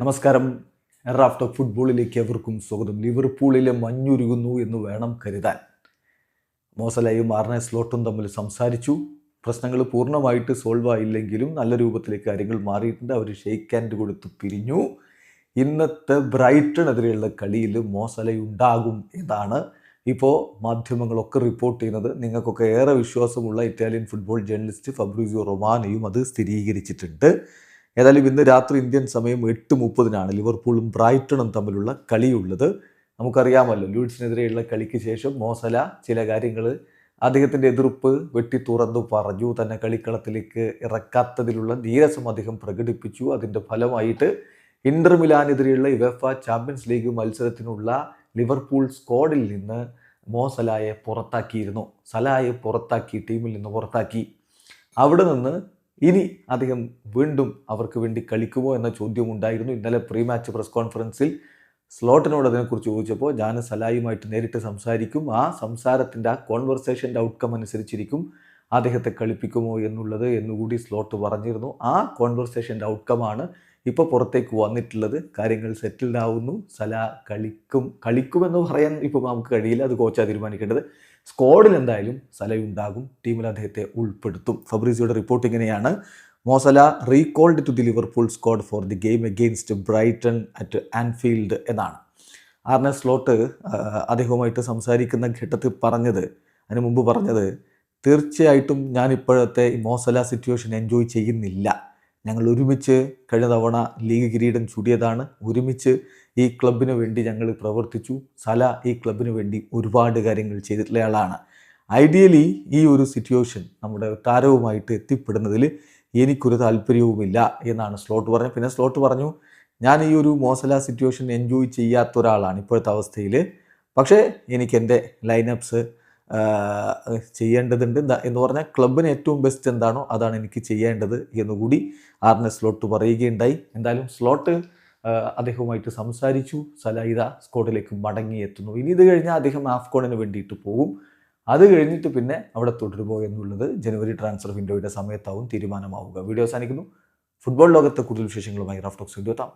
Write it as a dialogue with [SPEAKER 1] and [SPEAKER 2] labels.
[SPEAKER 1] നമസ്കാരം. റാഫ്റ്റർ ഫുട്ബോളിലേക്ക് എവർക്കും സ്വാഗതം. ലിവർപൂളിലെ മഞ്ഞുരുകുന്നു എന്ന് വേണം കരുതാൻ. മോസലയും ആർനെ സ്ലോട്ടും തമ്മിൽ സംസാരിച്ചു. പ്രശ്നങ്ങൾ പൂർണ്ണമായിട്ട് സോൾവ് ആയില്ലെങ്കിലും നല്ല രൂപത്തിലേക്ക് കാര്യങ്ങൾ മാറിയിട്ടുണ്ട്. അവർ ഷെയ്ക്ക് ഹാൻഡ് കൊടുത്ത് പിരിഞ്ഞു. ഇന്നത്തെ ബ്രൈറ്റണെതിരെയുള്ള കളിയിൽ മോസലയുണ്ടാകും എന്നാണ് ഇപ്പോൾ മാധ്യമങ്ങളൊക്കെ റിപ്പോർട്ട് ചെയ്യുന്നത്. നിങ്ങൾക്കൊക്കെ ഏറെ വിശ്വാസമുള്ള ഇറ്റാലിയൻ ഫുട്ബോൾ ജേർണലിസ്റ്റ് ഫബ്രീസിയോ റൊമാനയും അത് സ്ഥിരീകരിച്ചിട്ടുണ്ട്. ഏതായാലും ഇന്ന് രാത്രി ഇന്ത്യൻ സമയം 8:30 ലിവർപൂളും ബ്രൈറ്റണും തമ്മിലുള്ള കളിയുള്ളത്. നമുക്കറിയാമല്ലോ, ലീഡ്സിനെതിരെയുള്ള കളിക്ക് ശേഷം മോസല ചില കാര്യങ്ങൾ അദ്ദേഹത്തിൻ്റെ എതിർപ്പ് വെട്ടി തുറന്നു പറഞ്ഞു. തന്നെ കളിക്കളത്തിലേക്ക് ഇറക്കാത്തതിലുള്ള നീരസം അദ്ദേഹം പ്രകടിപ്പിച്ചു. അതിൻ്റെ ഫലമായിട്ട് ഇന്റർ മിലാനെതിരെയുള്ള യുവേഫ ചാമ്പ്യൻസ് ലീഗ് മത്സരത്തിനുള്ള ലിവർപൂൾ സ്ക്വാഡിൽ നിന്ന് മോസലായെ പുറത്താക്കിയിരുന്നു. സലായെ പുറത്താക്കി, ടീമിൽ നിന്ന് പുറത്താക്കി. അവിടെ നിന്ന് ഇനി അദ്ദേഹം വീണ്ടും അവർക്ക് വേണ്ടി കളിക്കുമോ എന്ന ചോദ്യം ഉണ്ടായിരുന്നു. ഇന്നലെ പ്രീ മാച്ച് പ്രസ് കോൺഫറൻസിൽ സ്ലോട്ടിനോട് അതിനെക്കുറിച്ച് ചോദിച്ചപ്പോൾ ഞാൻ സലായുമായിട്ട് നേരിട്ട് സംസാരിക്കും, ആ സംസാരത്തിൻ്റെ ആ കോൺവെർസേഷൻ്റെ ഔട്ട്കം അനുസരിച്ചിരിക്കും അദ്ദേഹത്തെ കളിപ്പിക്കുമോ എന്നുള്ളത് എന്നുകൂടി സ്ലോട്ട് പറഞ്ഞിരുന്നു. ആ കോൺവെർസേഷൻ്റെ ഔട്ട്കമാണ് ഇപ്പോൾ പുറത്തേക്ക് വന്നിട്ടുള്ളത്. കാര്യങ്ങൾ സെറ്റിൽഡ് ആവുന്നു. സല കളിക്കുമെന്ന് പറയാൻ ഇപ്പോൾ നമുക്ക് കഴിയില്ല, അത് കോച്ചാണ് തീരുമാനിക്കേണ്ടത്. സ്ക്വാഡിൽ എന്തായാലും സലയുണ്ടാകും, ടീമിൽ അദ്ദേഹത്തെ ഉൾപ്പെടുത്തും. ഫബ്രീസിയോയുടെ റിപ്പോർട്ട് ഇങ്ങനെയാണ്: Mo Salah recalled to the Liverpool squad for the game against Brighton at Anfield എന്നാണ് ആർനെ സ്ലോട്ട് അദ്ദേഹവുമായിട്ട് സംസാരിക്കുന്ന ഘട്ടത്തിൽ പറഞ്ഞത്. അതിന് മുമ്പ് പറഞ്ഞത്, തീർച്ചയായിട്ടും ഞാൻ ഇപ്പോഴത്തെ മോസല സിറ്റുവേഷൻ എൻജോയ് ചെയ്യുന്നില്ല. ഞങ്ങൾ ഒരുമിച്ച് കഴിഞ്ഞ തവണ ലീഗ് കിരീടം ചൂടിയതാണ്. ഒരുമിച്ച് ഈ ക്ലബിന് വേണ്ടി ഞങ്ങൾ പ്രവർത്തിച്ചു. സല ഈ ക്ലബിന് വേണ്ടി ഒരുപാട് കാര്യങ്ങൾ ചെയ്തിട്ടുള്ള ആളാണ്. ഐഡിയലി ഈ ഒരു സിറ്റുവേഷൻ നമ്മുടെ താരവുമായിട്ട് എത്തിപ്പെടുന്നതിൽ എനിക്കൊരു താല്പര്യവുമില്ല എന്നാണ് സ്ലോട്ട് പറഞ്ഞത്. പിന്നെ സ്ലോട്ട് പറഞ്ഞു, ഞാൻ ഈ ഒരു മോസല സിറ്റുവേഷൻ എൻജോയ് ചെയ്യാത്ത ഒരാളാണ് ഇപ്പോഴത്തെ അവസ്ഥയിൽ. പക്ഷേ എനിക്ക് എൻ്റെ ലൈനപ്സ് ചെയ്യേണ്ടതുണ്ട് എന്ന് പറഞ്ഞാൽ ക്ലബിന് ഏറ്റവും ബെസ്റ്റ് എന്താണോ അതാണ് എനിക്ക് ചെയ്യേണ്ടത് എന്നുകൂടി ആർനെ സ്ലോട്ട് പറയുകയുണ്ടായി. എന്തായാലും സ്ലോട്ട് അദ്ദേഹവുമായിട്ട് സംസാരിച്ചു. സല സ്ക്വാഡിലേക്ക് മടങ്ങിയെത്തുന്നു. ഇനി ഇത് കഴിഞ്ഞാൽ അദ്ദേഹം ആഫ്കോണിന് വേണ്ടിയിട്ട് പോകും. അത് കഴിഞ്ഞിട്ട് പിന്നെ അവിടെ തുടരുമോ എന്നുള്ളത് ജനുവരി ട്രാൻസ്ഫർ വിൻഡോയുടെ സമയത്താവും തീരുമാനമാവുക. വീഡിയോ അവസാനിക്കുന്നു. ഫുട്ബോൾ ലോകത്തെ കൂടുതൽ വിശേഷങ്ങളുമായി റാഫ് ടോക്സ് എത്താം.